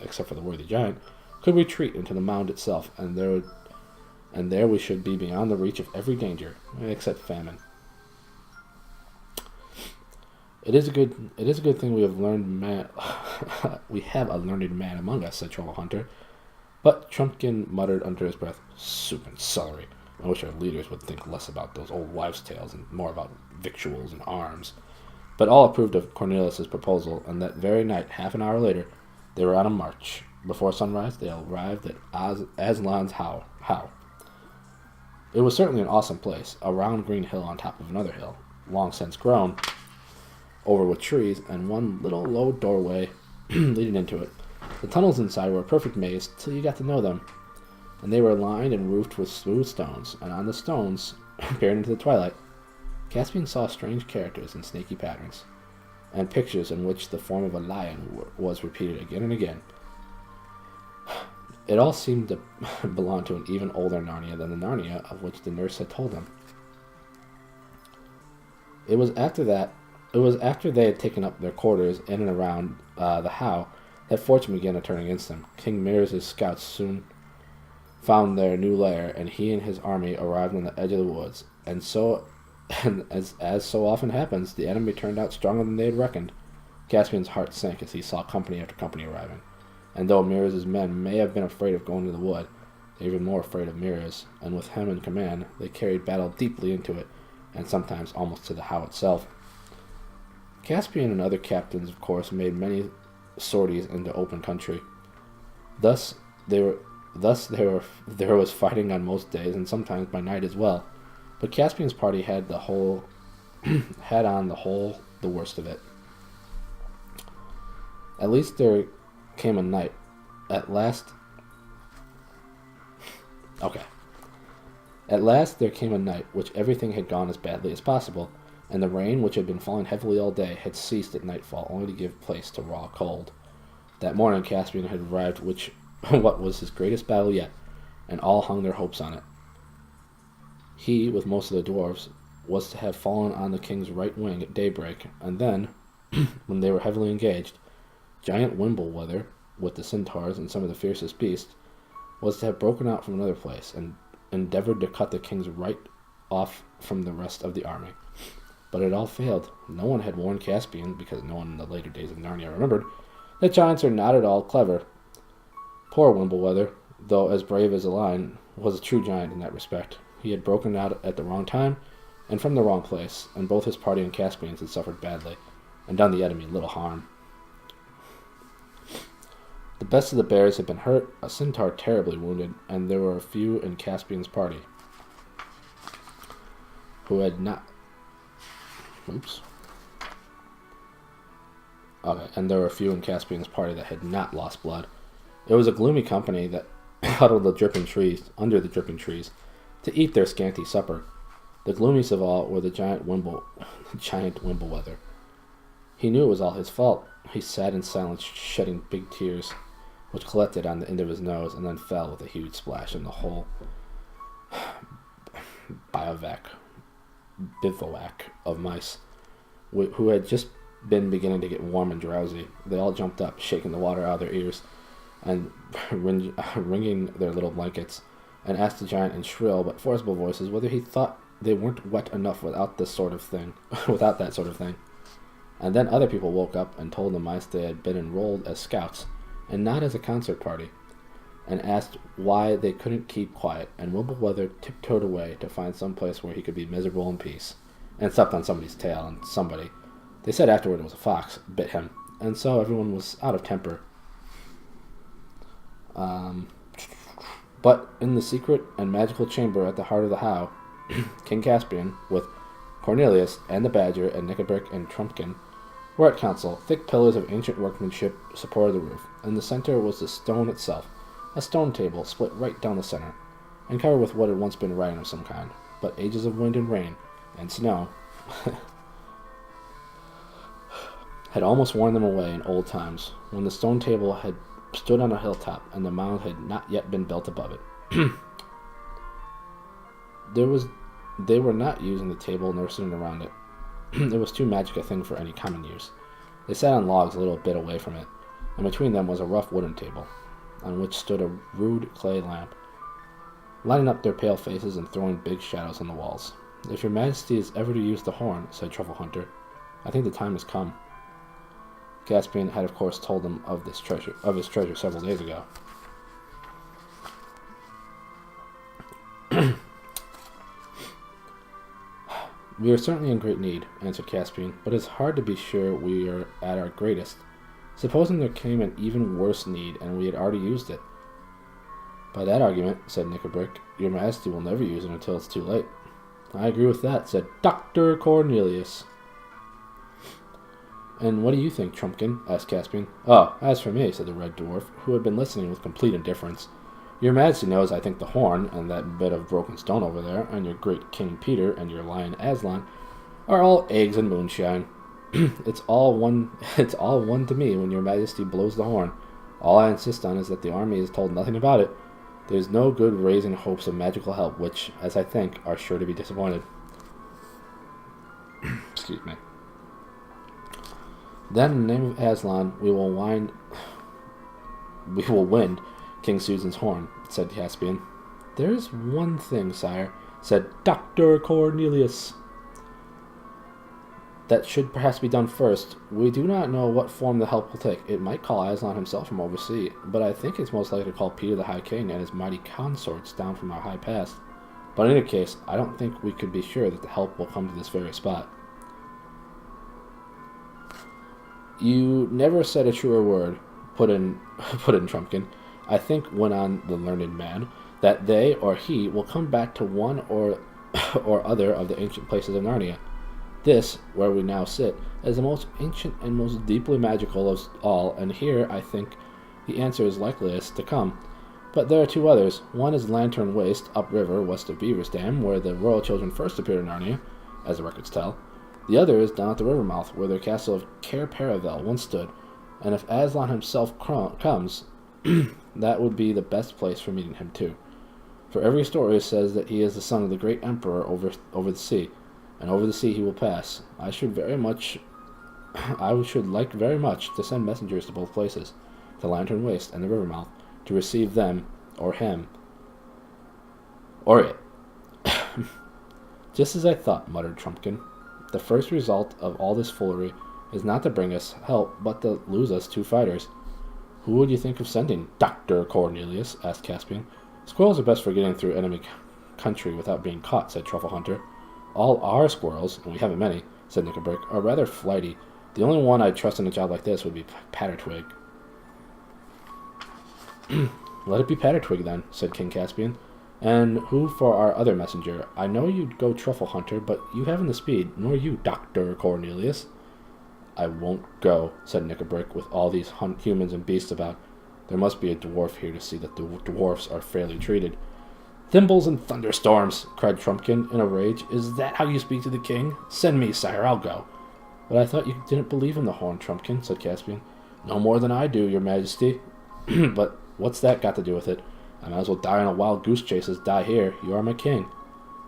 except for the worthy giant, could retreat into the mound itself, and there we should be beyond the reach of every danger, except famine. It is a good thing we have we have a learned man among us, said Troll Hunter. But Trumpkin muttered under his breath, "Soup and celery. I wish our leaders would think less about those old wives' tales and more about victuals and arms." But all approved of Cornelius's proposal, and that very night, half an hour later, they were on a march. Before sunrise, they arrived at Aslan's How. It was certainly an awesome place, a round green hill on top of another hill, long since grown over with trees, and one little low doorway leading into it. The tunnels inside were a perfect maze till you got to know them, and they were lined and roofed with smooth stones, and on the stones, peering into the twilight, Caspian saw strange characters in snaky patterns, and pictures in which the form of a lion was repeated again and again. It all seemed to belong to an even older Narnia than the Narnia of which the nurse had told him. It was after they had taken up their quarters in and around the How that fortune began to turn against them. King Miraz' scouts soon found their new lair, and he and his army arrived on the edge of the woods. And as so often happens, the enemy turned out stronger than they had reckoned. Caspian's heart sank as he saw company after company arriving. And though Miraz' men may have been afraid of going to the wood, they were even more afraid of Miraz, and with him in command, they carried battle deeply into it, and sometimes almost to the How itself. Caspian and other captains, of course, made many sorties into open country. Thus there was fighting on most days, and sometimes by night as well. But Caspian's party had on the whole the worst of it. At last there came a night which everything had gone as badly as possible, and the rain, which had been falling heavily all day, had ceased at nightfall, only to give place to raw cold. That morning Caspian had arrived what was his greatest battle yet, and all hung their hopes on it. He, with most of the dwarves, was to have fallen on the king's right wing at daybreak, and then, when they were heavily engaged, giant Wimbleweather, with the centaurs and some of the fiercest beasts, was to have broken out from another place, and endeavored to cut the king's right off from the rest of the army. But it all failed. No one had warned Caspian, because no one in the later days of Narnia remembered, that giants are not at all clever. Poor Wimbleweather, though as brave as a lion, was a true giant in that respect. He had broken out at the wrong time, and from the wrong place, and both his party and Caspian's had suffered badly, and done the enemy little harm. The best of the bears had been hurt, a centaur terribly wounded, and there were a few in Caspian's party who had not... and there were a few in Caspian's party that had not lost blood. It was a gloomy company that huddled under the dripping trees, to eat their scanty supper. The gloomiest of all were the giant Wimbleweather. He knew it was all his fault. He sat in silence, shedding big tears, which collected on the end of his nose and then fell with a huge splash in the whole bivouac of mice, who had just been beginning to get warm and drowsy. They all jumped up, shaking the water out of their ears, and wringing their little blankets, and asked the giant in shrill but forcible voices whether he thought they weren't wet enough without that sort of thing. And then other people woke up and told the mice they had been enrolled as scouts, and not as a concert party, and asked why they couldn't keep quiet, and Wimbleweather tiptoed away to find some place where he could be miserable in peace, and stepped on somebody's tail, and somebody, they said afterward it was a fox, bit him, and so everyone was out of temper. But in the secret and magical chamber at the heart of the How, King Caspian, with Cornelius and the Badger and Nickabrick and Trumpkin, were at council. Thick pillars of ancient workmanship supported the roof. In the center was the stone itself, a stone table split right down the center, and covered with what had once been writing of some kind. But ages of wind and rain and snow had almost worn them away in old times, when the stone table had stood on a hilltop, and the mound had not yet been built above it. They were not using the table nor sitting around it. It was too magic a thing for any common use. They sat on logs a little bit away from it, and between them was a rough wooden table, on which stood a rude clay lamp, lighting up their pale faces and throwing big shadows on the walls. "If your majesty is ever to use the horn," said Truffle Hunter, "I think the time has come." Caspian had of course told him of his treasure several days ago. "We are certainly in great need," answered Caspian, "but it is hard to be sure we are at our greatest. Supposing there came an even worse need, and we had already used it." "By that argument," said Knickerbrick, "your majesty will never use it until it's too late." "I agree with that," said Dr. Cornelius. "And what do you think, Trumpkin?" asked Caspian. "Oh, as for me," said the Red Dwarf, who had been listening with complete indifference, "your majesty knows I think the horn, and that bit of broken stone over there, and your great King Peter, and your lion Aslan, are all eggs and moonshine. It's all one to me when your majesty blows the horn. All I insist on is that the army is told nothing about it. There's no good raising hopes of magical help, which, as I think, are sure to be disappointed." Excuse me. "Then, in the name of Aslan, we will wind King Susan's horn," said Caspian. "There is one thing, sire," said Dr. Cornelius, "that should perhaps be done first. We do not know what form the help will take. It might call Aslan himself from overseas, but I think it's most likely to call Peter the High King and his mighty consorts down from our high pass. But in any case, I don't think we could be sure that the help will come to this very spot." "You never said a truer word," put in Trumpkin. "I think," went on the learned man, "that they or he will come back to one or other of the ancient places of Narnia. This, where we now sit, is the most ancient and most deeply magical of all, and here, I think, the answer is likeliest to come. But there are two others. One is Lantern Waste, upriver, west of Beaver's Dam, where the royal children first appeared in Narnia, as the records tell. The other is down at the river mouth, where the castle of Cair-vette once stood, and if Aslan himself comes, that would be the best place for meeting him too. For every story says that he is the son of the great emperor over the sea, and over the sea he will pass. I should like very much to send messengers to both places, to Lantern Waste and the river mouth, to receive them, or him, or it." "Just as I thought," muttered Trumpkin. "The first result of all this foolery is not to bring us help, but to lose us two fighters." "Who would you think of sending, Dr. Cornelius?" asked Caspian. "Squirrels are best for getting through enemy country without being caught," said Truffle Hunter. "All our squirrels, and we haven't many," said Knickerbrick, "are rather flighty. The only one I'd trust in a job like this would be Pattertwig." "Let it be Pattertwig, then," said King Caspian. "And who for our other messenger? I know you'd go Truffle Hunter, but you haven't the speed, nor you, Dr. Cornelius." "I won't go," said Knickerbrick, "with all these humans and beasts about. There must be a dwarf here to see that the dwarfs are fairly treated." "Thimbles and thunderstorms!" cried Trumpkin in a rage. "Is that how you speak to the king? Send me, sire, I'll go." "But I thought you didn't believe in the horn, Trumpkin," said Caspian. "No more than I do, your majesty." "But what's that got to do with it? I might as well die on a wild goose chase as die here. You are my king.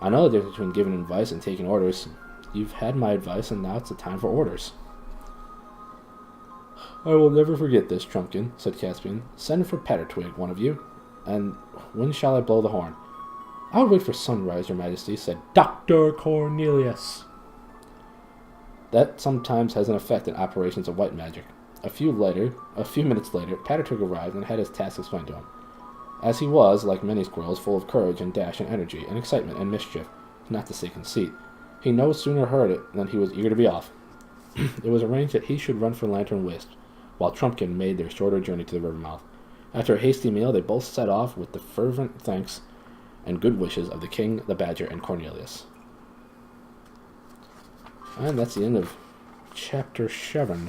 I know the difference between giving advice and taking orders. You've had my advice, and now it's the time for orders." "I will never forget this, Trumpkin," said Caspian. "Send for Pattertwig, one of you. And when shall I blow the horn?" "I would wait for sunrise, your majesty," said Dr. Cornelius. That sometimes has an effect in operations of white magic. A few minutes later, Pattertwig arrived and had his task explained to him. As he was, like many squirrels, full of courage and dash and energy and excitement and mischief, not to say conceit, he no sooner heard it than he was eager to be off. It was arranged that he should run for Lantern Waste, while Trumpkin made their shorter journey to the river mouth. After a hasty meal, they both set off with the fervent thanks and good wishes of the king, the badger, and Cornelius. And that's the end of chapter 7.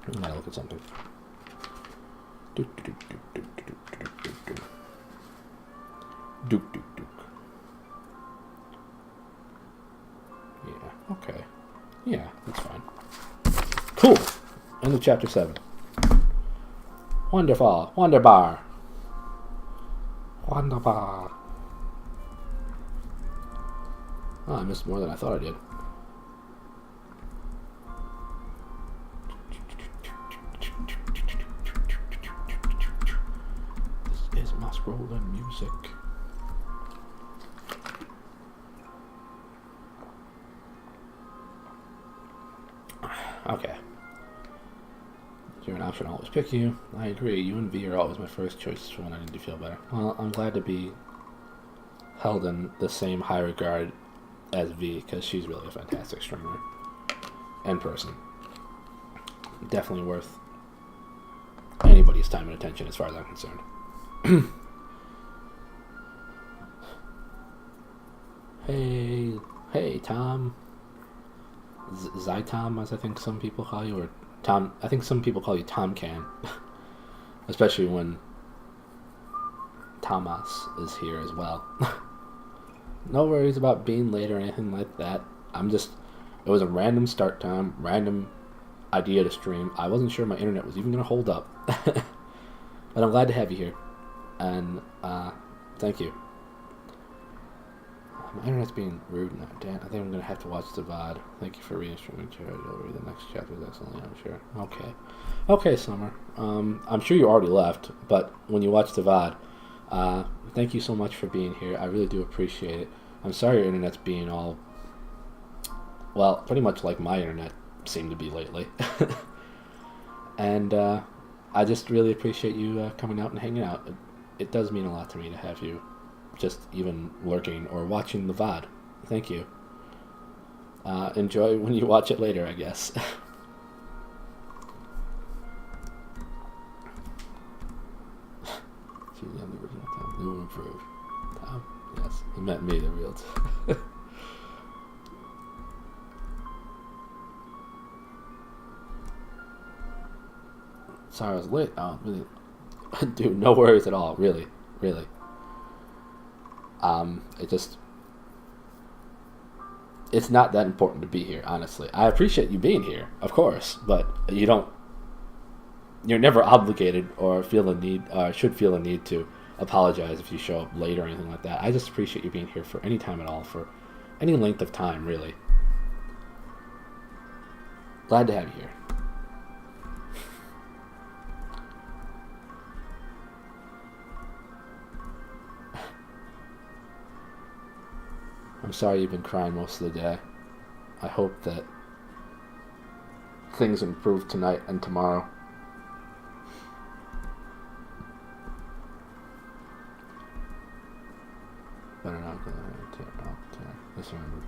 I gotta look at something. Duke. Yeah, okay. Yeah, that's fine. Cool! End of chapter 7. Wonderful. Wonderbar. Oh, I missed more than I thought I did. scrolling music. Okay. You're an option, I'll always pick you. I agree, you and V are always my first choice when I need to feel better. Well, I'm glad to be held in the same high regard as V, because she's really a fantastic streamer and person. Definitely worth anybody's time and attention as far as I'm concerned. Hey, Tom. Zytom, as I think some people call you, or Tom. I think some people call you Tom Can, especially when Thomas is here as well. No worries about being late or anything like that. It was a random start time, random idea to stream. I wasn't sure my internet was even going to hold up. But I'm glad to have you here. And, thank you. My internet's being rude now. Dan, I think I'm going to have to watch the VOD. Thank you for reading streaming charity. I'll read the next chapter excellently, I'm sure. Okay, Summer. I'm sure you already left, but when you watch the VOD, thank you so much for being here. I really do appreciate it. I'm sorry your internet's being all, well, pretty much like my internet seemed to be lately. And I just really appreciate you coming out and hanging out. It does mean a lot to me to have you just even lurking or watching the VOD. Thank you. Enjoy when you watch it later, I guess. New improved. Tom? Yes, he meant me, the real Sorry I was late. Oh, really? Dude, no worries at all. Really. It's not that important to be here, honestly. I appreciate you being here, of course, but you're never obligated or should feel a need to apologize if you show up late or anything like that. I just appreciate you being here for any time at all, for any length of time, really. Glad to have you here. I'm sorry you've been crying most of the day. I hope that things improve tonight and tomorrow. Better not go there.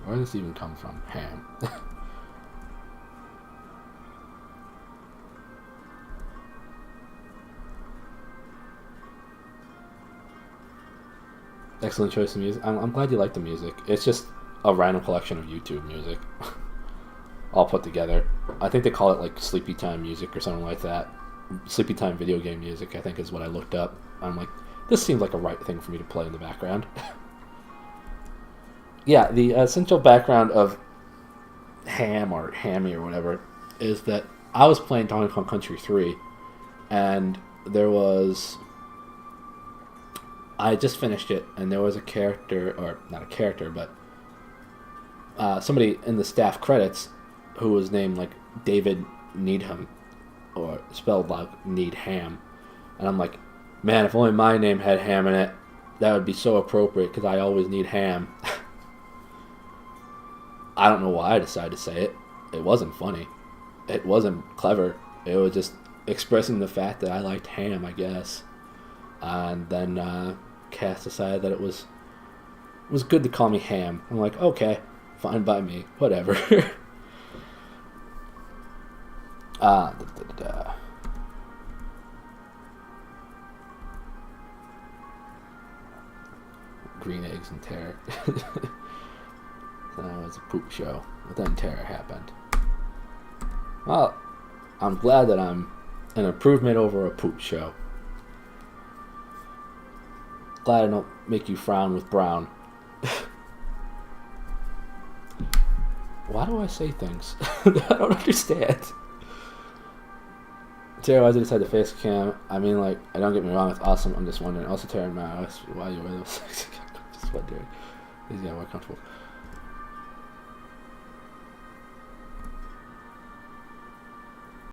Where does this even come from? Ham. Excellent choice of music. I'm glad you like the music. It's just a random collection of YouTube music all put together. I think they call it like sleepy time music or something like that. Sleepy time video game music, I think, is what I looked up. I'm like, this seems like a right thing for me to play in the background. Yeah, the essential background of Ham or Hammy or whatever is that I was playing Donkey Kong Country 3, and I just finished it, and there was a character, or not a character, but somebody in the staff credits who was named like David Needham, or spelled like Needham, and I'm like, man, if only my name had ham in it, that would be so appropriate, because I always need ham. I don't know why I decided to say it. It wasn't funny. It wasn't clever. It was just expressing the fact that I liked ham, I guess. And then Cass decided that it was good to call me Ham. I'm like, okay, fine by me, whatever. Green eggs and terror. That was a poop show, but then terror happened. Well, I'm glad that I'm an improvement over a poop show. Glad I don't make you frown with brown. Why do I say things? I don't understand. Terry, why did you decide to face cam? I mean, like, I don't get me wrong, it's awesome. I'm just wondering. Also, Terry, why you wear those? Just wondering. These guys are more comfortable.